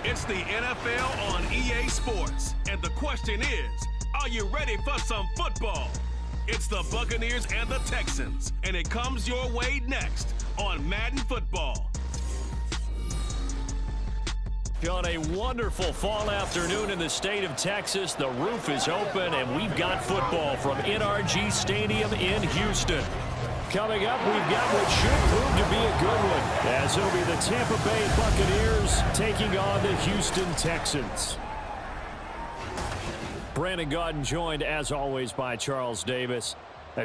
It's the NFL on EA Sports, and the question is, are you ready for some football? It's the Buccaneers and the Texans, and it comes your way next on Madden Football. On a wonderful fall afternoon in the state of Texas, the roof is open, and we've got football from NRG Stadium in Houston. Coming up, we've got what should prove to be a good one, as it'll be the Tampa Bay Buccaneers taking on the Houston Texans. Brandon Gaudin joined, as always, by Charles Davis.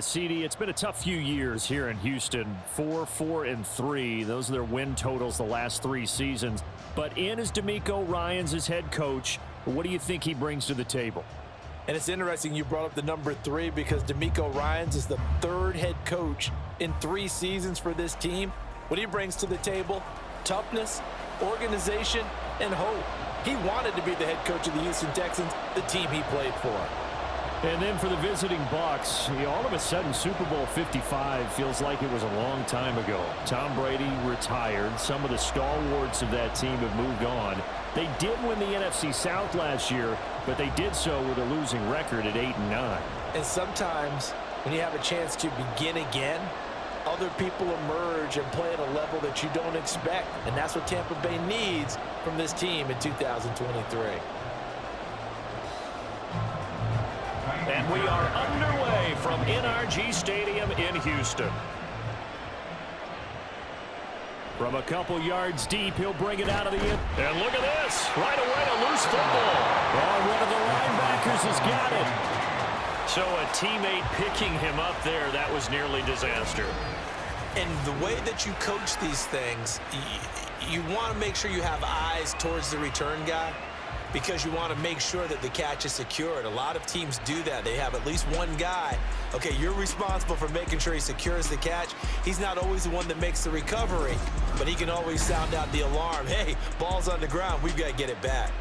CD, it's been a tough few years here in Houston. 4-4-3. Those are their win totals the last 3 seasons. But in is DeMeco Ryans as head coach. What do you think he brings to the table? And it's interesting you brought up the number 3 because DeMeco Ryans is the 3rd head coach in 3 seasons for this team. What he brings to the table: toughness, organization, and hope. He wanted to be the head coach of the Houston Texans, the team he played for. And then for the visiting Bucs, all of a sudden Super Bowl 55 feels like it was a long time ago. Tom Brady retired. Some of the stalwarts of that team have moved on. They did win the NFC South last year, but they did so with a losing record at 8-9. And sometimes when you have a chance to begin again, other people emerge and play at a level that you don't expect. And that's what Tampa Bay needs from this team in 2023. And we are underway from NRG Stadium in Houston. From a couple yards deep, he'll bring it out of the end. And look at this. Right away, a loose football. Oh, one of the linebackers has got it. So a teammate picking him up there, that was nearly disaster. And the way that you coach these things, you want to make sure you have eyes towards the return guy, because you want to make sure that the catch is secured. A lot of teams do that. They have at least one guy. Okay, you're responsible for making sure he secures the catch. He's not always the one that makes the recovery, but he can always sound out the alarm. Hey, ball's on the ground. We've got to get it back.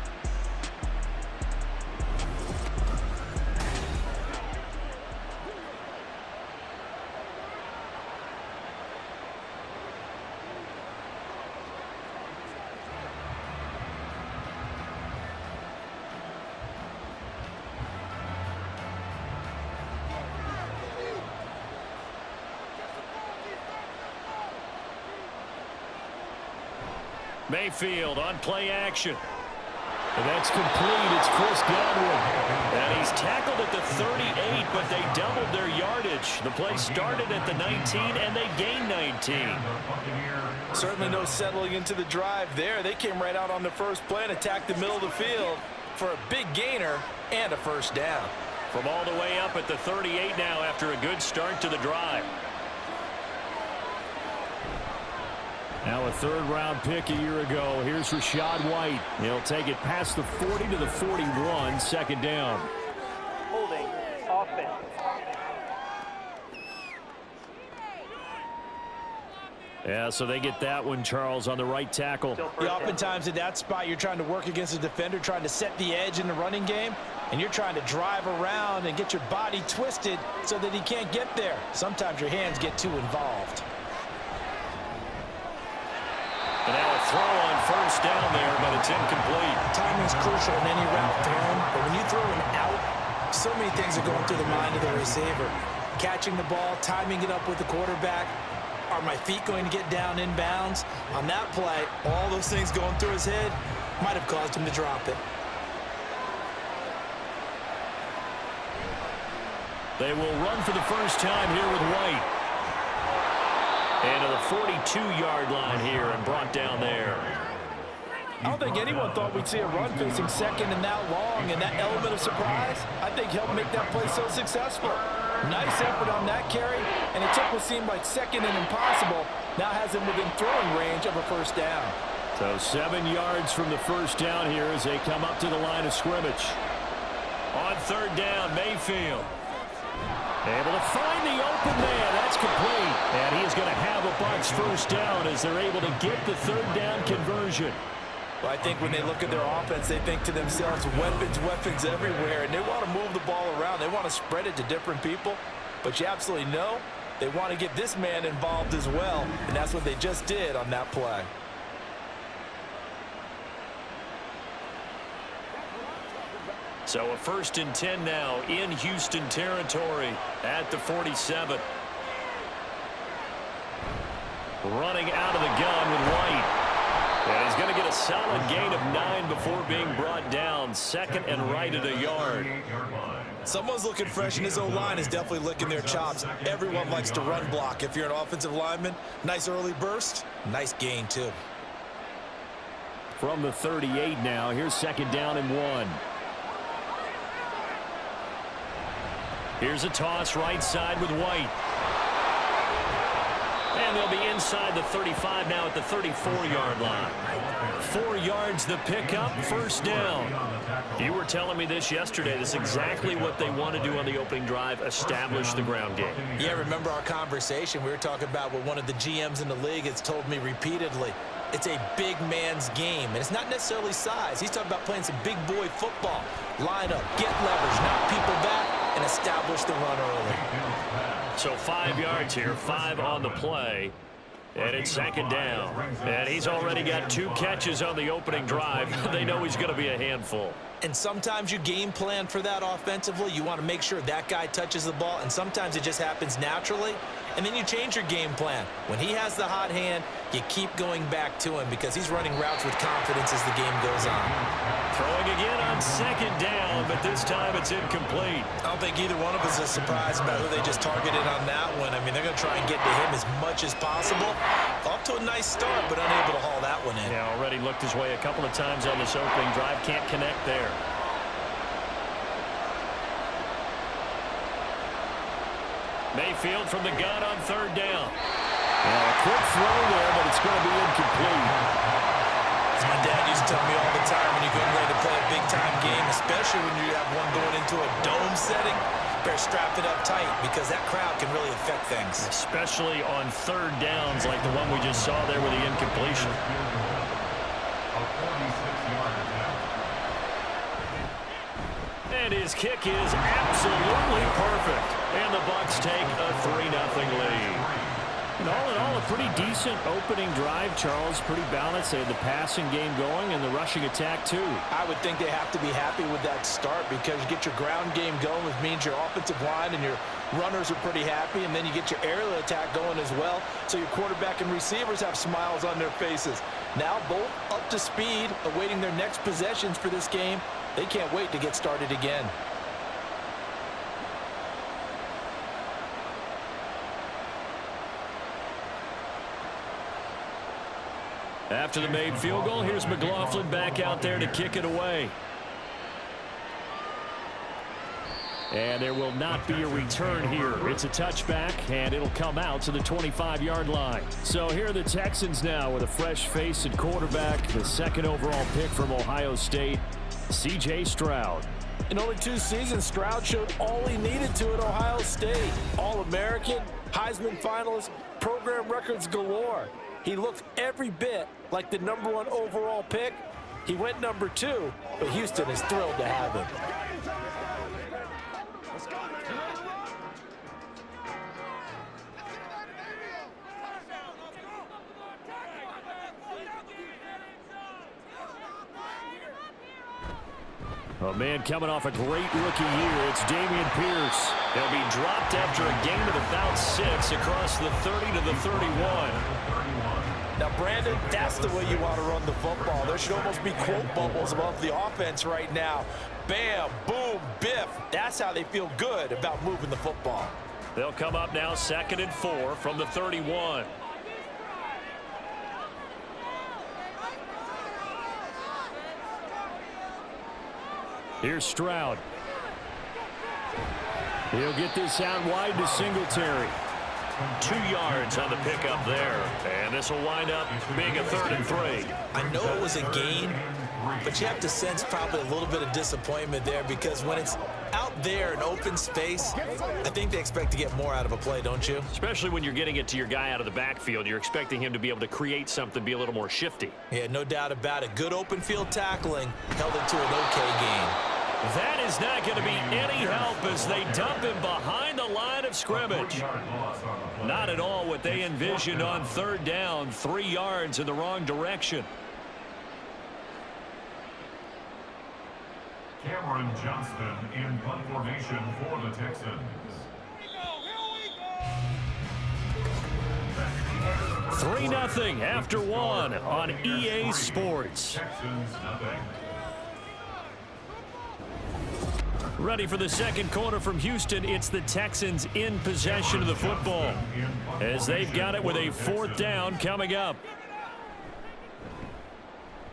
Mayfield on play action. And that's complete. It's Chris Godwin. And he's tackled at the 38, but they doubled their yardage. The play started at the 19, and they gained 19. Certainly no settling into the drive there. They came right out on the first play and attacked the middle of the field for a big gainer and a first down. From all the way up at the 38 now after a good start to the drive. Now a 3rd-round pick a year ago. Here's Rachaad White. He'll take it past the 40 to the 41, 2nd down. Holding offense. Yeah, so they get that one, Charles, on the right tackle. Yeah, oftentimes in that spot, you're trying to work against a defender, trying to set the edge in the running game, and you're trying to drive around and get your body twisted so that he can't get there. Sometimes your hands get too involved. And now a throw on 1st down there, but it's incomplete. Timing's crucial in any route thrown, but when you throw an out, so many things are going through the mind of the receiver. Catching the ball, timing it up with the quarterback. Are my feet going to get down inbounds? On that play, all those things going through his head might have caused him to drop it. They will run for the first time here with White. And to the 42-yard line here and brought down there. I don't think anyone thought we'd see a run facing 2nd and that long, and that element of surprise, I think, helped make that play so successful. Nice effort on that carry, and it took what seemed like 2nd and impossible, now has him within throwing range of a first down. So 7 yards from the first down here as they come up to the line of scrimmage. On 3rd down, Mayfield. Able to find the open man. That's complete. And he is going to have a Bucs first down as they're able to get the 3rd down conversion. Well, I think when they look at their offense, they think to themselves, weapons everywhere, and they want to move the ball around. They want to spread it to different people, but you absolutely know they want to get this man involved as well, and that's what they just did on that play. So a 1st and 10 now in Houston territory at the 47. Running out of the gun with White. And he's going to get a solid gain of 9 before being brought down. 2nd and right at a yard. Someone's looking fresh, and his O-line is definitely licking their chops. Everyone likes to run block. If you're an offensive lineman, nice early burst, nice gain too. From the 38 now, here's 2nd down and 1. Here's a toss right side with White. And they'll be inside the 35 now at the 34-yard line. 4 yards the pickup, 1st down. You were telling me this yesterday. This is exactly what they want to do on the opening drive, establish the ground game. Yeah, remember our conversation? We were talking about what one of the GMs in the league has told me repeatedly. It's a big man's game, and it's not necessarily size. He's talking about playing some big boy football. Line up, get leverage, knock people back, and establish the run early. So 5 yards here, 5 on the play. And it's 2nd down. And he's already got 2 catches on the opening drive. They know he's going to be a handful. And sometimes you game plan for that offensively. You want to make sure that guy touches the ball, and sometimes it just happens naturally. And then you change your game plan. When he has the hot hand, you keep going back to him because he's running routes with confidence as the game goes on. Throwing again on 2nd down, but this time it's incomplete. I don't think either one of us is surprised about who they just targeted on that one. I mean, they're going to try and get to him as much as possible. Off to a nice start, but unable to haul that one in. Yeah, already looked his way a couple of times on this opening drive. Can't connect there. Mayfield from the gun on 3rd down. A quick throw there, but it's going to be incomplete. As my dad used to tell me all the time, when you're getting ready to play a big-time game, especially when you have one going into a dome setting, better strap it up tight because that crowd can really affect things. Especially on 3rd downs like the one we just saw there with the incompletion. And his kick is absolutely perfect. And the Bucs take a 3-0 lead. And all in all, a pretty decent opening drive, Charles. Pretty balanced. They had the passing game going and the rushing attack, too. I would think they have to be happy with that start because you get your ground game going, which means your offensive line and your runners are pretty happy, and then you get your aerial attack going as well, so your quarterback and receivers have smiles on their faces. Now both up to speed, awaiting their next possessions for this game. They can't wait to get started again. After the made field goal, here's McLaughlin back out there to kick it away. And there will not be a return here. It's a touchback, and it'll come out to the 25-yard line. So here are the Texans now with a fresh face at quarterback, the 2nd overall pick from Ohio State, C.J. Stroud. In only 2 seasons, Stroud showed all he needed to at Ohio State. All-American, Heisman finalist, program records galore. He looked every bit like the #1 overall pick. He went #2, but Houston is thrilled to have him. A man coming off a great rookie year. It's Dameon Pierce. He'll be dropped after a gain of about 6 across the 30 to the 31. Now, Brandon, that's the way you want to run the football. There should almost be quote bubbles above the offense right now. Bam, boom, biff. That's how they feel good about moving the football. They'll come up now 2nd and 4 from the 31. Here's Stroud. He'll get this out wide to Singletary. 2 yards on the pickup there. And this will wind up being a 3rd and 3. I know it was a gain, but you have to sense probably a little bit of disappointment there because when it's out there in open space, I think they expect to get more out of a play, don't you? Especially when you're getting it to your guy out of the backfield. You're expecting him to be able to create something, be a little more shifty. Yeah, no doubt about it. Good open field tackling held it to an okay gain. That is not going to be any help as they dump him behind the line of scrimmage. Not at all what they envisioned on 3rd down. 3 yards in the wrong direction. Johnston in punt formation for the Texans. 3-0 after one on EA Sports. Texans nothing. Ready for the second quarter from Houston. It's the Texans in possession of the football as they've got it with a 4th down coming up.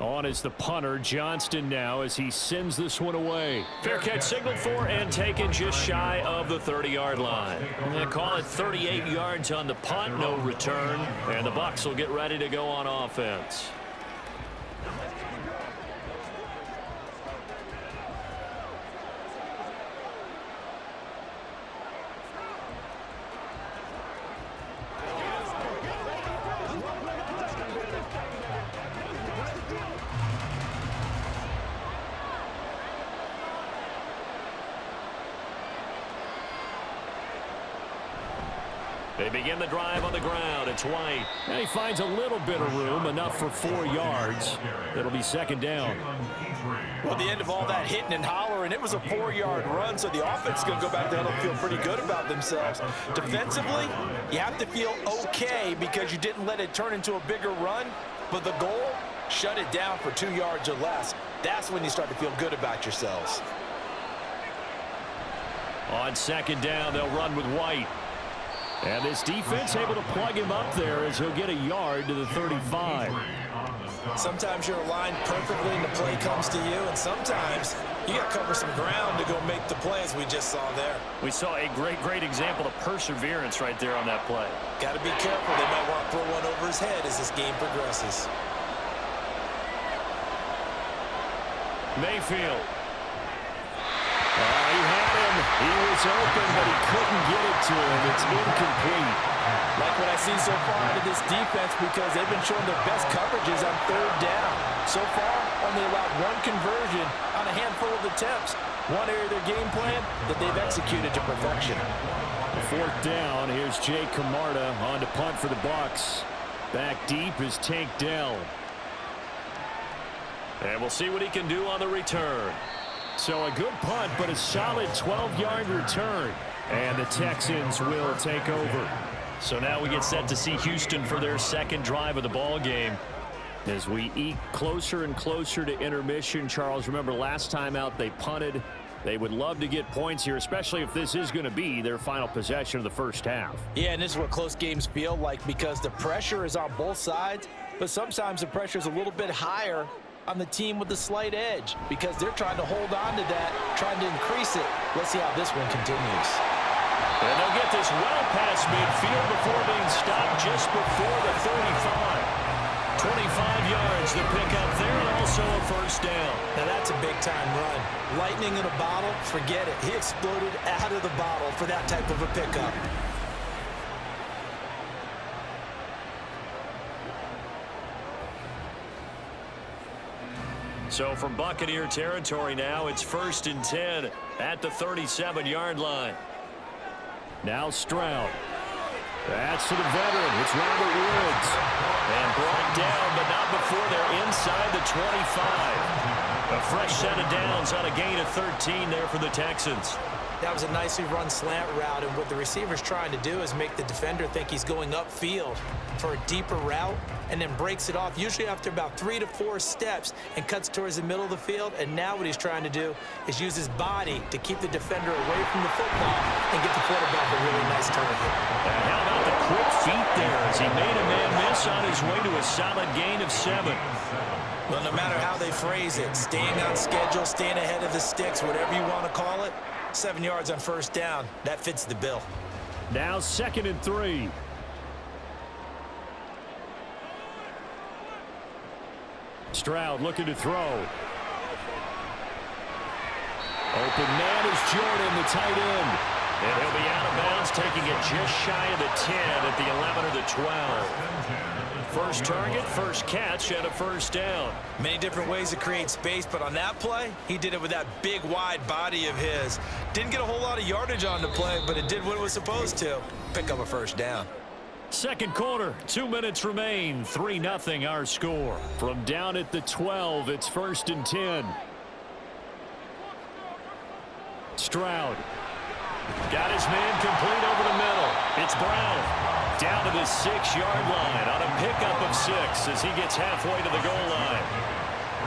On is the punter, Johnston, now as he sends this one away. Fair catch signaled for and taken just shy of the 30-yard line. I'm going to call it 38 yards on the punt, no return, and the Bucs will get ready to go on offense. They begin the drive on the ground. It's White. And he finds a little bit of room, enough for 4 yards. It'll be 2nd down. Well, at the end of all that hitting and hollering, it was a 4-yard run, so the offense is going to go back there and feel pretty good about themselves. Defensively, you have to feel okay because you didn't let it turn into a bigger run, but the goal, shut it down for 2 yards or less. That's when you start to feel good about yourselves. On 2nd down, they'll run with White. And this defense able to plug him up there as he'll get a yard to the 35. Sometimes you're aligned perfectly and the play comes to you, and sometimes you got to cover some ground to go make the play, as we just saw there. We saw a great example of perseverance right there on that play. Got to be careful. They might want to throw one over his head as this game progresses. Mayfield. He had him. He was open, but he couldn't get it to him. It's incomplete. Like what I see so far out of this defense, because they've been showing their best coverages on 3rd down. So far, only allowed 1 conversion on a handful of attempts. One area of their game plan that they've executed to perfection. 4th down. Here's Jay Camarda on to punt for the Bucs. Back deep is Tank Dell. And we'll see what he can do on the return. So a good punt, but a solid 12-yard return. And the Texans will take over. So now we get set to see Houston for their 2nd drive of the ball game. As we eke closer and closer to intermission, Charles, remember last time out they punted. They would love to get points here, especially if this is going to be their final possession of the first half. Yeah, and this is what close games feel like, because the pressure is on both sides, but sometimes the pressure is a little bit higher on the team with the slight edge because they're trying to hold on to that, trying to increase it. Let's see how this one continues. And they'll get this well past midfield before being stopped just before the 35. 25 yards to pick up there, and also a 1st down. Now that's a big-time run. Lightning in a bottle, forget it. He exploded out of the bottle for that type of a pickup. So from Buccaneer territory now, it's 1st and 10 at the 37-yard line. Now Stroud. That's to the veteran. It's Robert Woods. And brought down, but not before they're inside the 25. A fresh set of downs on a gain of 13 there for the Texans. That was a nicely run slant route, and what the receiver's trying to do is make the defender think he's going upfield for a deeper route, and then breaks it off, usually after about 3 to 4 steps, and cuts towards the middle of the field. And now what he's trying to do is use his body to keep the defender away from the football and get the quarterback a really nice target. And how about the quick feet there as he made a man miss on his way to a solid gain of 7. Well, no matter how they phrase it, staying on schedule, staying ahead of the sticks, whatever you want to call it, 7 yards on 1st down, that fits the bill. Now 2nd and 3. Stroud looking to throw. Open man is Jordan, the tight end. And he'll be out of bounds, taking it just shy of the 10 at the 11 or the 12. First target, first catch, and a 1st down. Many different ways to create space, but on that play, he did it with that big, wide body of his. Didn't get a whole lot of yardage on the play, but it did what it was supposed to. Pick up a 1st down. Second quarter, 2 minutes remain. 3-0 our score. From down at the 12, it's 1st and 10. Stroud. Got his man complete over the middle. It's Brown. Down to the 6-yard line on a pickup of 6 as he gets halfway to the goal line.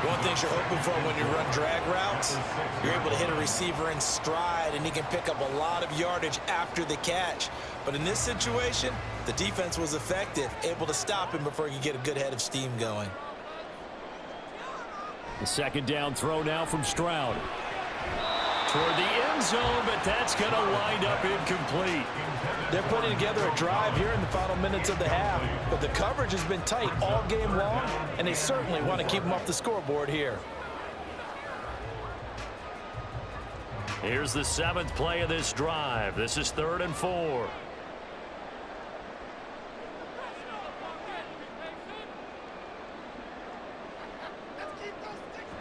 One thing you're hoping for when you run drag routes, you're able to hit a receiver in stride, and he can pick up a lot of yardage after the catch. But in this situation, the defense was effective, able to stop him before he could get a good head of steam going. The second down throw now from Stroud. Toward the end zone, but that's going to wind up incomplete. They're putting together a drive here in the final minutes of the half, but the coverage has been tight all game long, and they certainly want to keep them off the scoreboard here. Here's the 7th play of this drive. This is 3rd and 4.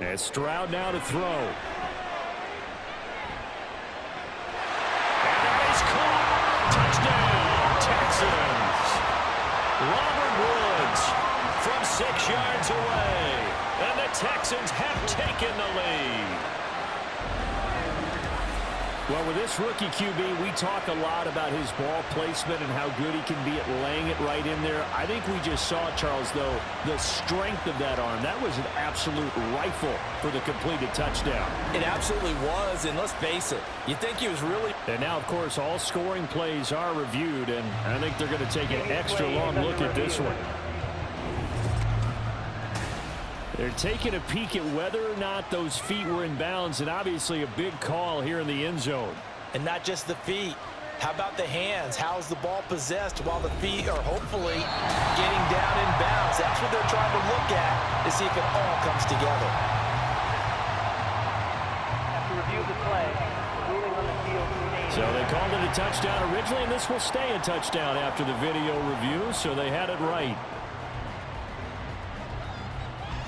And Stroud now to throw. And the base caught. Touchdown, Texans. Robert Woods from 6 yards away. And the Texans have taken the lead. Well, with this rookie QB, we talk a lot about his ball placement and how good he can be at laying it right in there. I think we just saw, Charles, though, the strength of that arm. That was an absolute rifle for the completed touchdown. It absolutely was, and let's face it, you think he was really... And now, of course, all scoring plays are reviewed, and I think they're going to take an extra long look at this one. They're taking a peek at whether or not those feet were in bounds, and obviously a big call here in the end zone. And not just the feet. How about the hands? How's the ball possessed while the feet are hopefully getting down in bounds? That's what they're trying to look at to see if it all comes together. After review of the play, ruling on the field remains. So they called it a touchdown originally, and this will stay a touchdown after the video review, so they had it right.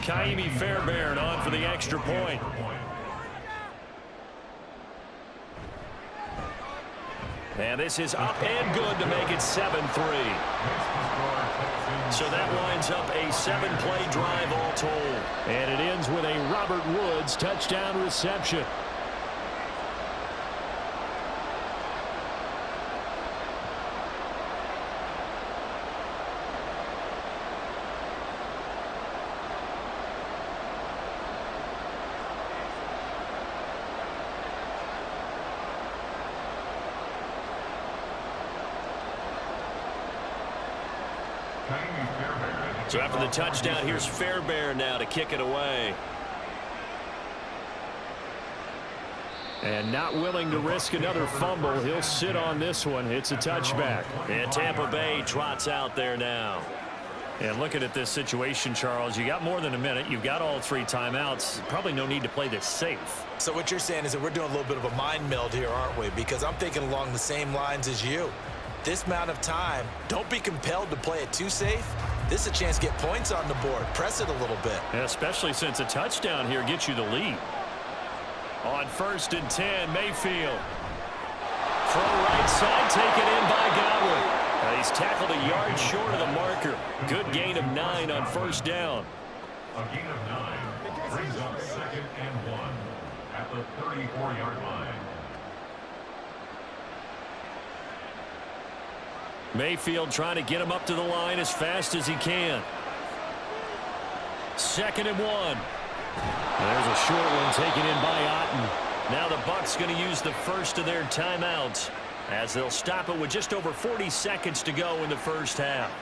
Kaimi Fairbairn on for the extra point. And this is up and good to make it 7-3. So that winds up a 7-play drive all told. And it ends with a Robert Woods touchdown reception. So after the touchdown, here's Fairbairn now to kick it away. And not willing to risk another fumble. He'll sit on this one. It's a touchback. And Tampa Bay trots out there now. And looking at this situation, Charles, you got more than a minute. You've got all 3 timeouts. Probably no need to play this safe. So what you're saying is that we're doing a little bit of a mind meld here, aren't we? Because I'm thinking along the same lines as you. This amount of time, don't be compelled to play it too safe. This is a chance to get points on the board. Press it a little bit. Yeah, especially since a touchdown here gets you the lead. On 1st and 10, Mayfield. From right side, taken in by Godwin. He's tackled a yard short of the marker. Good gain of 9 on 1st down. A gain of 9 brings up 2nd and 1 at the 34-yard line. Mayfield trying to get him up to the line as fast as he can. 2nd and 1. There's a short one taken in by Otten. Now the Bucs going to use the first of their timeouts as they'll stop it with just over 40 seconds to go in the first half.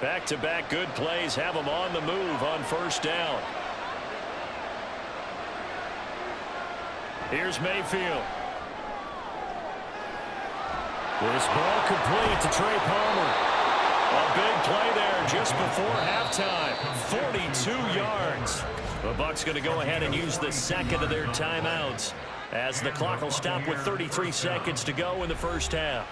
Back-to-back good plays have them on the move on 1st down. Here's Mayfield. This ball complete to Trey Palmer. A big play there just before halftime. 42 yards. The Bucs going to go ahead and use the 2nd of their timeouts as the clock will stop with 33 seconds to go in the first half.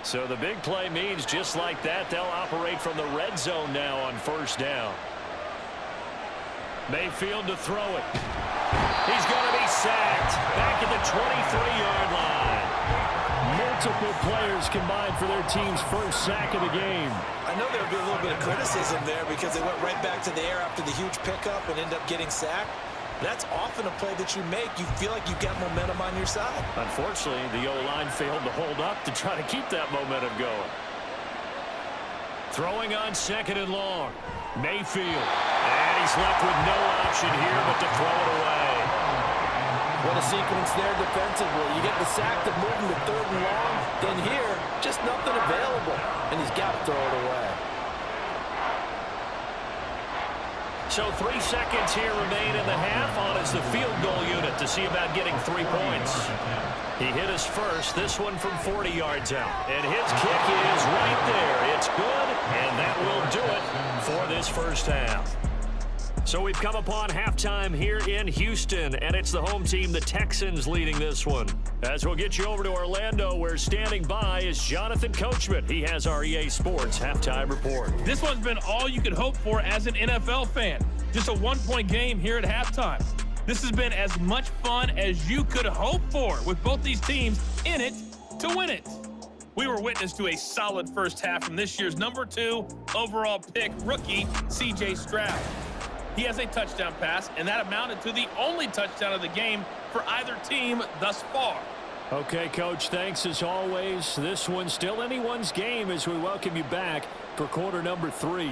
So the big play means just like that, they'll operate from the red zone now on first down. Mayfield to throw it. He's going to be sacked back at the 23-yard line. Multiple players combined for their team's first sack of the game. I know there would be a little bit of criticism there because they went right back to the air after the huge pickup and ended up getting sacked. That's often a play that you make. You feel like you've got momentum on your side. Unfortunately, the O-line failed to hold up to try to keep that momentum going. Throwing on second and long. Mayfield. And he's left with no option here but to throw it away. What a sequence there defensively. You get the sack to move him to third and long. Then here, just nothing available. And he's got to throw it away. So 3 seconds here remain in the half on as the field goal unit to see about getting 3 points. He hit us first, this one from 40 yards out. And his kick is right there. It's good, and that will do it for this first half. So we've come upon halftime here in Houston, and it's the home team, the Texans, leading this one. As we'll get you over to Orlando, where standing by is Jonathan Coachman. He has our EA Sports halftime report. This one's been all you could hope for as an NFL fan. Just a one-point game here at halftime. This has been as much fun as you could hope for, with both these teams in it to win it. We were witness to a solid first half from this year's #2 overall pick rookie, C.J. Stroud. He has a touchdown pass, and that amounted to the only touchdown of the game for either team thus far. Okay, Coach, thanks as always. This one's still anyone's game as we welcome you back for quarter number 3.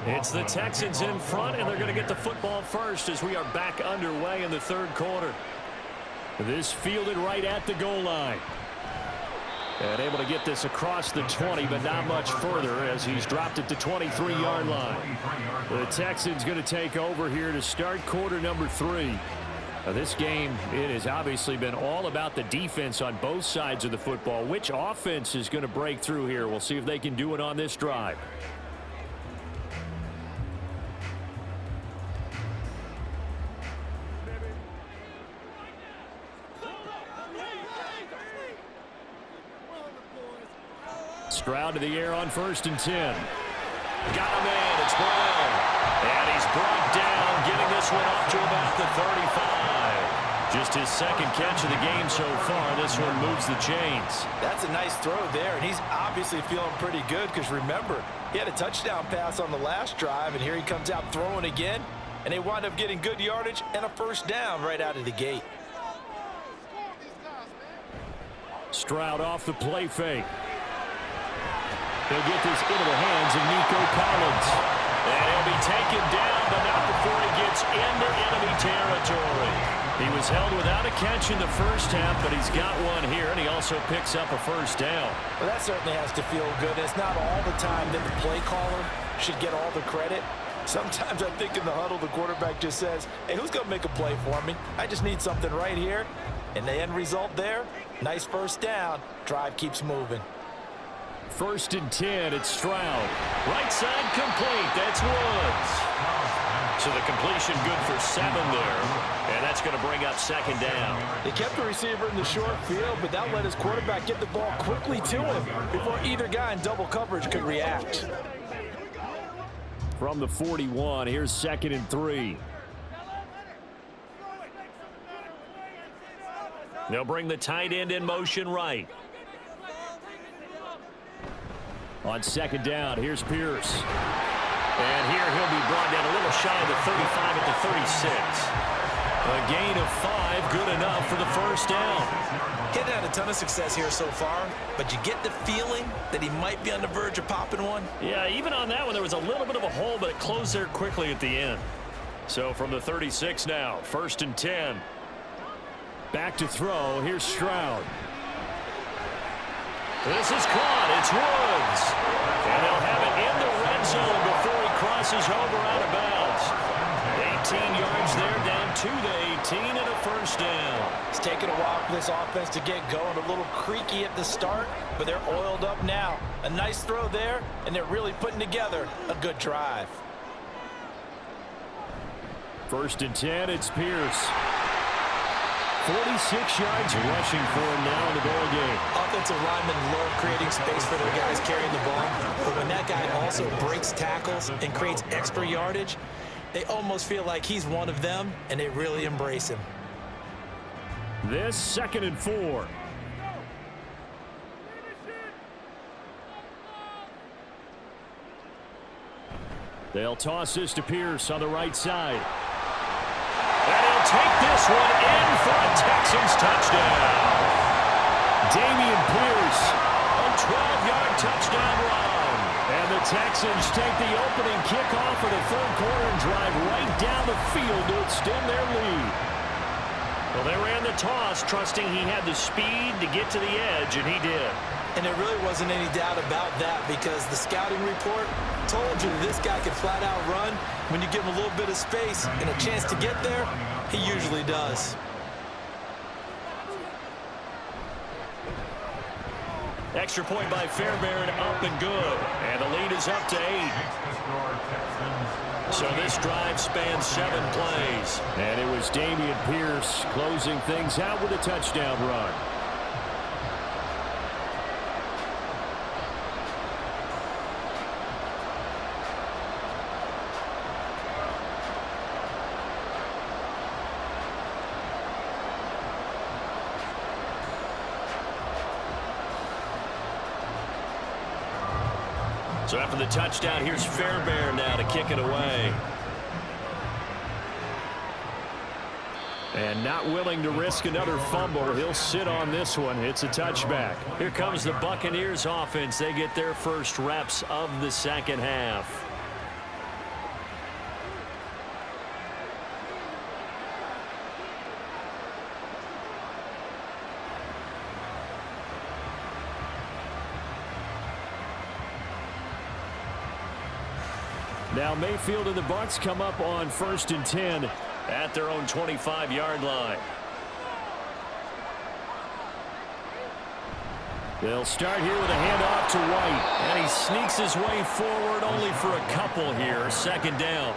It's the Texans in front, and they're going to get the football first as we are back underway in the third quarter. This fielded right at the goal line. And able to get this across the 20, but not much further as he's dropped it to 23-yard line. The Texans going to take over here to start quarter number 3. This game, it has obviously been all about the defense on both sides of the football. Which offense is going to break through here? We'll see if they can do it on this drive. Stroud to the air on 1st and 10. Got him in. It's Brown. And he's brought down, getting this one up to about the 35. Just his second catch of the game so far. This one moves the chains. That's a nice throw there, and he's obviously feeling pretty good because remember, he had a touchdown pass on the last drive, and here he comes out throwing again, and they wind up getting good yardage and a first down right out of the gate. Stroud off the play fake. He'll get this into the hands of Nico Collins. And he'll be taken down, but not before he gets into enemy territory. He was held without a catch in the first half, but he's got one here, and he also picks up a first down. Well, that certainly has to feel good. It's not all the time that the play caller should get all the credit. Sometimes I think in the huddle, the quarterback just says, hey, who's going to make a play for me? I just need something right here. And the end result there, nice first down. Drive keeps moving. 1st and 10, it's Stroud. Right side complete, that's Woods. So the completion good for 7 there. And that's going to bring up 2nd down. They kept the receiver in the short field, but that let his quarterback get the ball quickly to him before either guy in double coverage could react. From the 41, here's 2nd and 3. They'll bring the tight end in motion right. On 2nd down, here's Pierce. And here he'll be brought down a little shy of the 35 at the 36. A gain of 5, good enough for the first down. He hasn't had a ton of success here so far, but you get the feeling that he might be on the verge of popping one. Yeah, even on that one, there was a little bit of a hole, but it closed there quickly at the end. So from the 36 now, 1st and 10. Back to throw. Here's Stroud. This is caught. It's Woods. And they'll have it in the red zone before he crosses over out of bounds. 18 yards there, down to the 18 and a first down. It's taken a while for this offense to get going. A little creaky at the start, but they're oiled up now. A nice throw there, and they're really putting together a good drive. 1st and 10, it's Pierce. 46 yards rushing for him now in the ball game. Offensive linemen love creating space for their guys carrying the ball, but when that guy also breaks tackles and creates extra yardage, they almost feel like he's one of them, and they really embrace him. This 2nd and 4. They'll toss this to Pierce on the right side. And he'll take this one in for a Texans touchdown. Damian Pierce, a 12-yard touchdown run. And the Texans take the opening kickoff of the 3rd quarter and drive right down the field to extend their lead. Well, they ran the toss, trusting he had the speed to get to the edge, and he did. And there really wasn't any doubt about that because the scouting report told you this guy can flat out run. When you give him a little bit of space and a chance to get there, he usually does. Extra point by Fairbairn, up and good. And the lead is up to 8. So this drive spans 7 plays. And it was Damian Pierce closing things out with a touchdown run. So after the touchdown, here's Fairbairn now to kick it away. And not willing to risk another fumble. He'll sit on this one. It's a touchback. Here comes the Buccaneers offense. They get their first reps of the 2nd half. Now Mayfield and the Bucs come up on 1st and 10 at their own 25-yard line. They'll start here with a handoff to White. And he sneaks his way forward only for a couple here. 2nd down.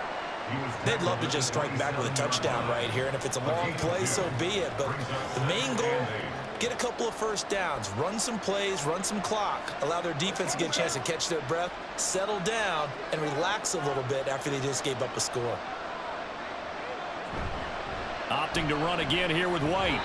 They'd love to just strike back with a touchdown right here. And if it's a long play, so be it. But the main goal, get a couple of first downs, run some plays, run some clock, allow their defense to get a chance to catch their breath, settle down, and relax a little bit after they just gave up a score. Opting to run again here with White.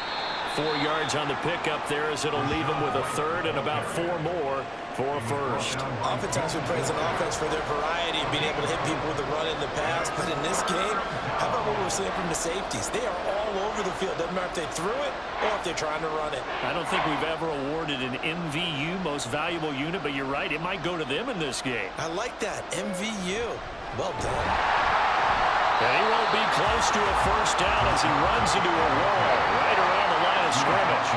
4 yards on the pickup there as it'll leave him with a 3rd and about 4 more for a first. Oftentimes we praise an offense for their variety of being able to hit people with the run in the pass, but in this game, how about what we're seeing from the safeties? They are all over the field. Doesn't matter if they threw it or if they're trying to run it. I don't think we've ever awarded an MVU, most valuable unit, but you're right, it might go to them in this game. I like that, MVU. Well done. And he won't be close to a first down as he runs into a wall right around the line of scrimmage.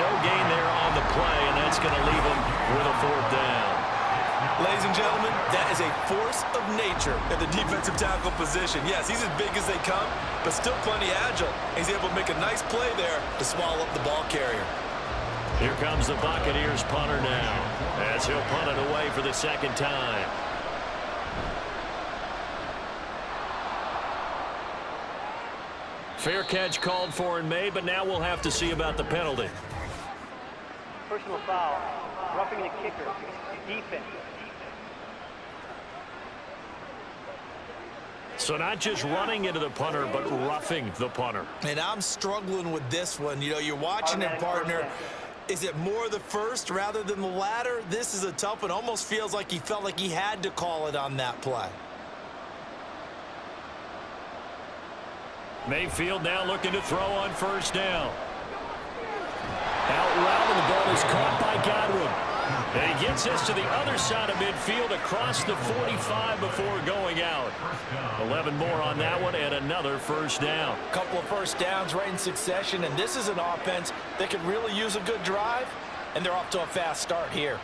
No gain there on the play, and that's going to leave him with a 4th down. Ladies and gentlemen, that is a force of nature at the defensive tackle position. Yes, he's as big as they come, but still plenty agile. He's able to make a nice play there to swallow up the ball carrier. Here comes the Buccaneers punter now as he'll punt it away for the 2nd time. Fair catch called for and made, but now we'll have to see about the penalty. Personal foul. Roughing the kicker. Defense. So not just running into the punter, but roughing the punter. And I'm struggling with this one. You know, you're watching it, partner. Is it more the first rather than the latter? This is a tough one. Almost feels like he felt like he had to call it on that play. Mayfield now looking to throw on 1st down. Out route, and the ball is caught by Godwin. And he gets us to the other side of midfield across the 45 before going out. 11 more on that one and another first down. A couple of first downs right in succession, and this is an offense that could really use a good drive, and they're off to a fast start here.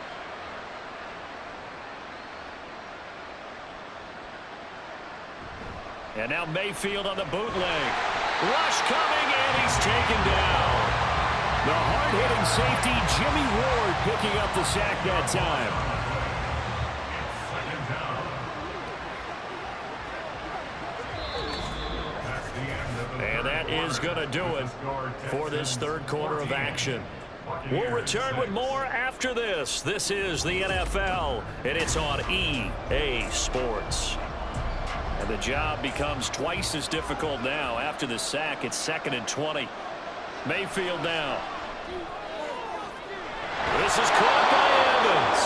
And now Mayfield on the bootleg. Rush coming, and he's taken down. The hard-hitting safety, Jimmy Ward, picking up the sack that time. And that is going to do it for this third quarter of action. We'll return with more after this. This is the NFL, and it's on EA Sports. And the job becomes twice as difficult now. After the sack, it's 2nd and 20. Mayfield now. This is caught by Evans.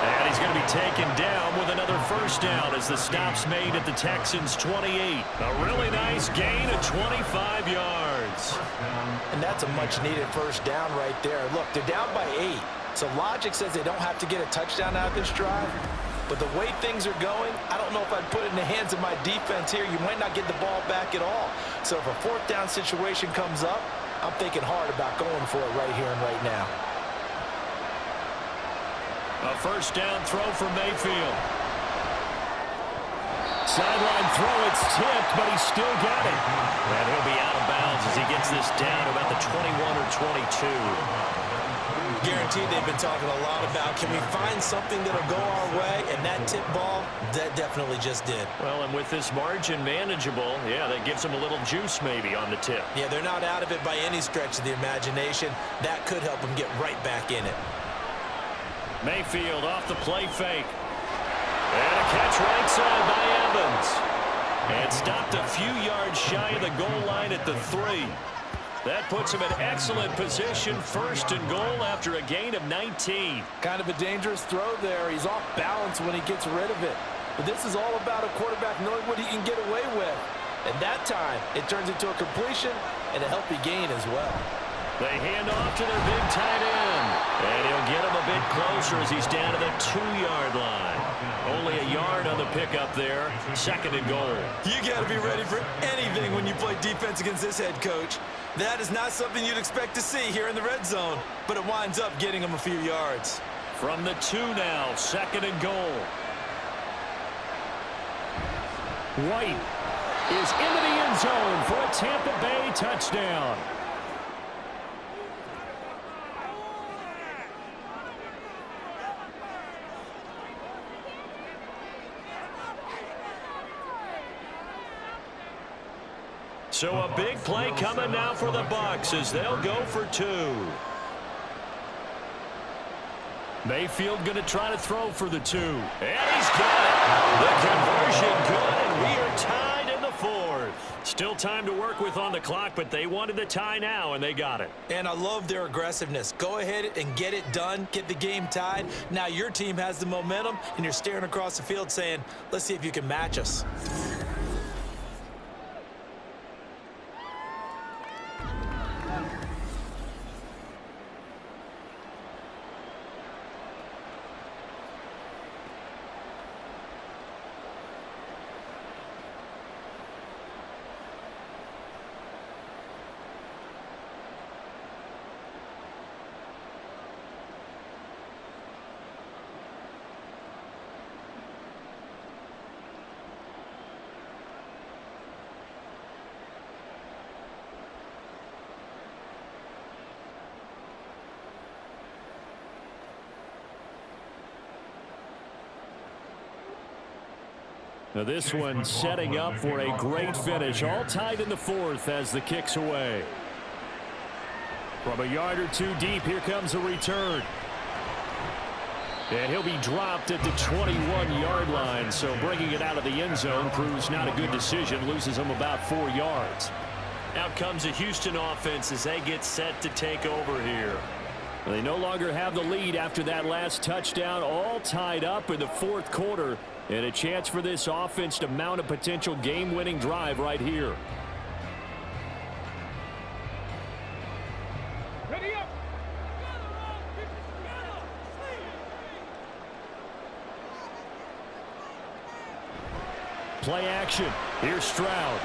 And he's going to be taken down with another first down as the stop's made at the Texans' 28. A really nice gain of 25 yards. And that's a much-needed first down right there. Look, they're down by 8. So logic says they don't have to get a touchdown out of this drive. But the way things are going, I don't know if I'd put it in the hands of my defense here. You might not get the ball back at all. So if a fourth down situation comes up, I'm thinking hard about going for it right here and right now. A first down throw for Mayfield. Sideline throw, it's tipped, but he's still got it. And he'll be out of bounds as he gets this down about the 21 or 22. Guaranteed they've been talking a lot about, can we find something that'll go our way? And that tip ball, that definitely just did. Well, and with this margin manageable, yeah, that gives them a little juice maybe on the tip. Yeah, they're not out of it by any stretch of the imagination. That could help them get right back in it. Mayfield off the play fake. And a catch right side by Evans. And stopped a few yards shy of the goal line at the 3. That puts him in excellent position, 1st and goal after a gain of 19. Kind of a dangerous throw there. He's off balance when he gets rid of it. But this is all about a quarterback knowing what he can get away with. And that time, it turns into a completion and a healthy gain as well. They hand off to their big tight end. And he'll get him a bit closer as he's down to the 2-yard line. Only a yard on the pickup there. 2nd and goal. You got to be ready for anything when you play defense against this head coach. That is not something you'd expect to see here in the red zone, but it winds up getting him a few yards. From the 2 now, 2nd and goal. White is into the end zone for a Tampa Bay touchdown. So a big play coming now for the Bucs as they'll go for 2. Mayfield going to try to throw for the 2. And he's got it. The conversion good, and we are tied in the 4th. Still time to work with on the clock, but they wanted the tie now, and they got it. And I love their aggressiveness. Go ahead and get it done. Get the game tied. Now your team has the momentum, and you're staring across the field saying, let's see if you can match us. Now this one setting up for a great finish. All tied in the 4th as the kick's away. From a yard or 2 deep, here comes a return. And he'll be dropped at the 21-yard line. So bringing it out of the end zone proves not a good decision. Loses him about 4 yards. Out comes a Houston offense as they get set to take over here. They no longer have the lead after that last touchdown. All tied up in the 4th quarter. And a chance for this offense to mount a potential game-winning drive right here. Play action. Here's Stroud.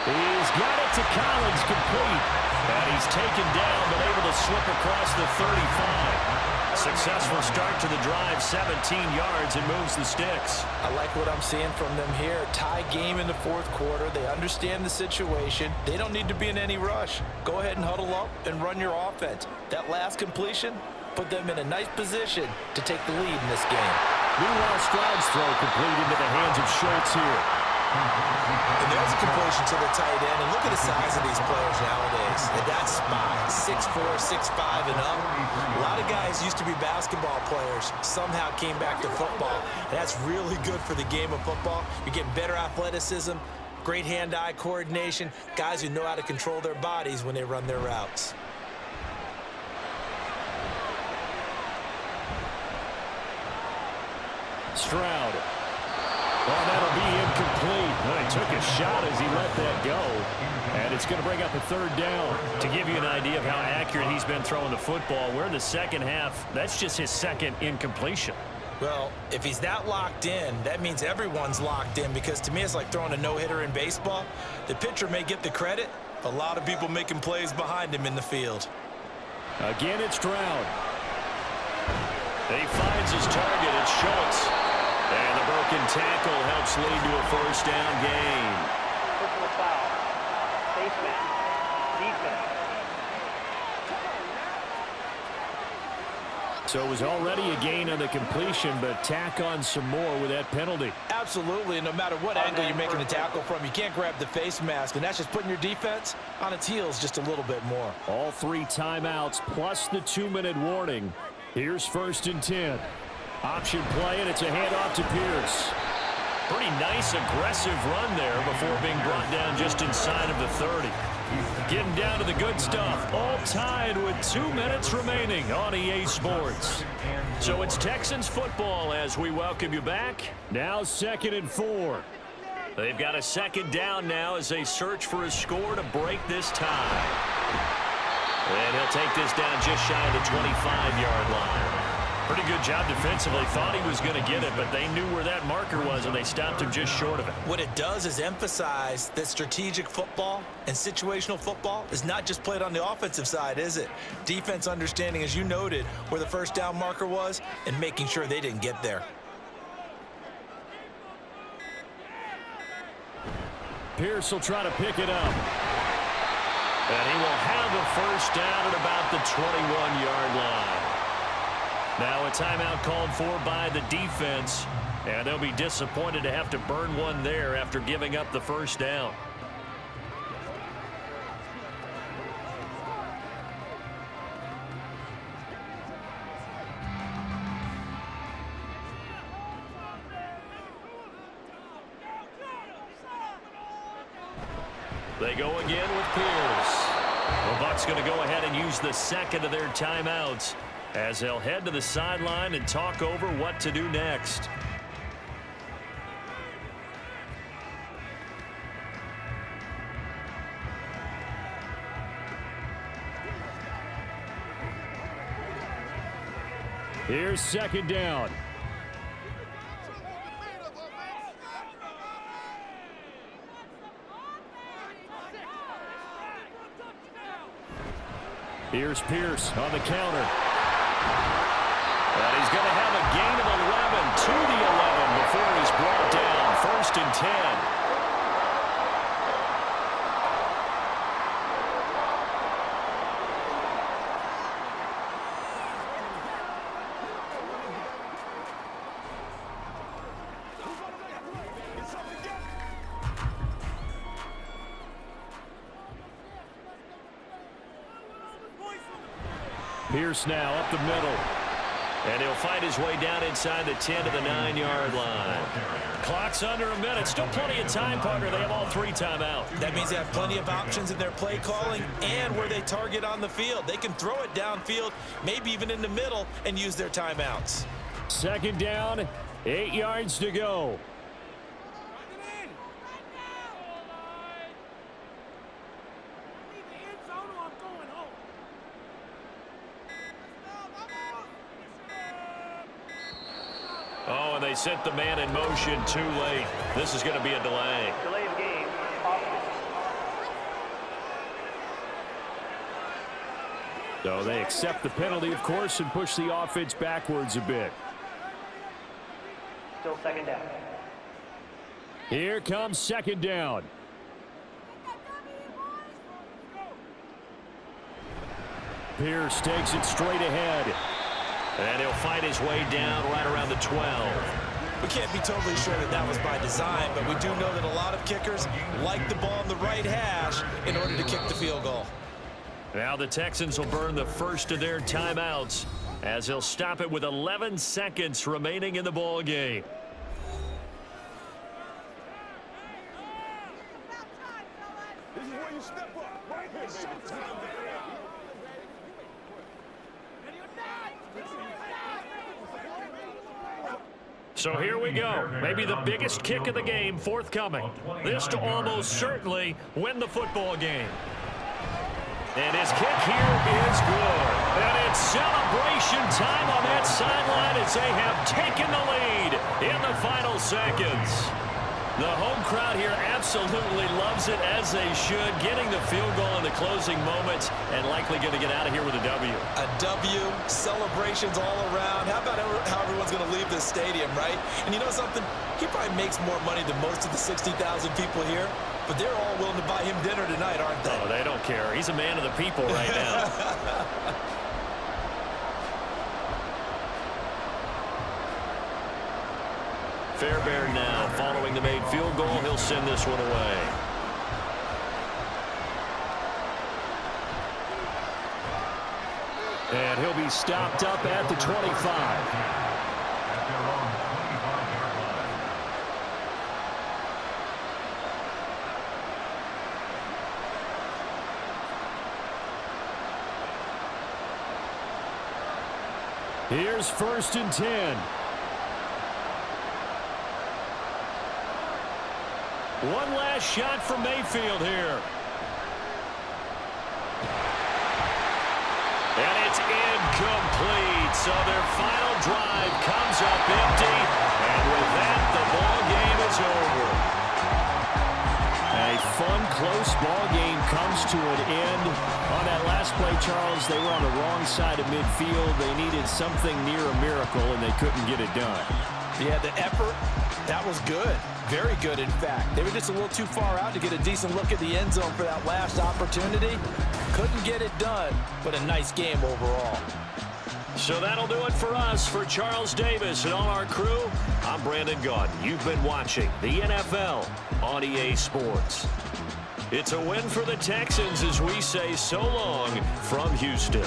He's got it to Collins, complete. And he's taken down, but able to slip across the 35. Successful start to the drive, 17 yards, and moves the sticks. I like what I'm seeing from them here. Tie game in the fourth quarter. They understand the situation. They don't need to be in any rush. Go ahead and huddle up and run your offense. That last completion put them in a nice position to take the lead in this game. Meanwhile, Stroud's throw complete into the hands of Schultz here. And there's a completion to the tight end. And look at the size of these players nowadays. At that spot, 6'4", 6'5", and up. A lot of guys used to be basketball players, somehow came back to football. And that's really good for the game of football. You're getting better athleticism, great hand-eye coordination, guys who know how to control their bodies when they run their routes. Stroud. Well, that'll be incomplete. Well, he took a shot as he let that go. And it's going to bring up a third down. To give you an idea of how accurate he's been throwing the football, we're in the second half. That's just his second incompletion. Well, if he's that locked in, that means everyone's locked in, because to me it's like throwing a no-hitter in baseball. The pitcher may get the credit, but a lot of people making plays behind him in the field. Again, it's Stroud. He finds his target. It's Schultz. And the broken tackle helps lead to a first down gain. Personal foul. Face mask. Defense. So it was already a gain on the completion, but tack on some more with that penalty. Absolutely, and no matter what angle you're making the tackle from, you can't grab the face mask, and that's just putting your defense on its heels just a little bit more. All 3 timeouts plus the 2-minute warning. Here's 1st and 10. Option play, and it's a handoff to Pierce. Pretty nice, aggressive run there before being brought down just inside of the 30. Getting down to the good stuff. All tied with 2 minutes remaining on EA Sports. So it's Texans football as we welcome you back. Now 2nd and 4. They've got a second down now as they search for a score to break this tie. And he'll take this down just shy of the 25-yard line. Pretty good job defensively. Thought he was going to get it, but they knew where that marker was, and they stopped him just short of it. What it does is emphasize that strategic football and situational football is not just played on the offensive side, is it? Defense understanding, as you noted, where the first down marker was and making sure they didn't get there. Pierce will try to pick it up. And he will have a first down at about the 21-yard line. Now a timeout called for by the defense, and they'll be disappointed to have to burn one there after giving up the first down. They go again with Pierce. The Bucs going to go ahead and use the second of their timeouts as they'll head to the sideline and talk over what to do next. Here's 2nd down. Here's Pierce on the counter. And he's going to have a gain of 11 to the 11 before he's brought down. 1st and 10. Pierce now up the middle. And he'll find his way down inside the 10 to the 9-yard line. Clock's under a minute. Still plenty of time, Parker. They have all 3 timeouts. That means they have plenty of options in their play calling and where they target on the field. They can throw it downfield, maybe even in the middle, and use their timeouts. 2nd down, 8 yards to go. they sent the man in motion too late. This is going to be a delay. Delay of game. Offense. So they accept the penalty, of course, and push the offense backwards a bit. Still second down. Here comes second down. Pierce takes it straight ahead. And he'll fight his way down right around the 12. We can't be totally sure that that was by design, but we do know that a lot of kickers like the ball in the right hash in order to kick the field goal. Now the Texans will burn the first of their timeouts as they'll stop it with 11 seconds remaining in the ball game. This is where you step up. Right here, showtime. So here we go. Maybe the biggest kick of the game forthcoming. This to almost certainly win the football game. And his kick here is good. And it's celebration time on that sideline as they have taken the lead in the final seconds. The home crowd here absolutely loves it, as they should, getting the field goal in the closing moments and likely going to get out of here with a W. A W, celebrations all around. How about how everyone's going to leave this stadium, right? And you know something? He probably makes more money than most of the 60,000 people here, but they're all willing to buy him dinner tonight, aren't they? Oh, they don't care. He's a man of the people right now. Fairbairn now following the made field goal. He'll send this one away. And he'll be stopped up at the 25. At their own 25-yard line. Here's 1st and 10. One last shot for Mayfield here. And it's incomplete. So their final drive comes up empty. And with that, the ball game is over. A fun, close ball game comes to an end. On that last play, Charles, they were on the wrong side of midfield. They needed something near a miracle, and they couldn't get it done. Yeah, the effort, that was good. Very good, in fact. They were just a little too far out to get a decent look at the end zone for that last opportunity. Couldn't get it done, but a nice game overall. So that'll do it for us. For Charles Davis and all our crew, I'm Brandon Gaudin. You've been watching the NFL on EA Sports. It's a win for the Texans as we say so long from Houston.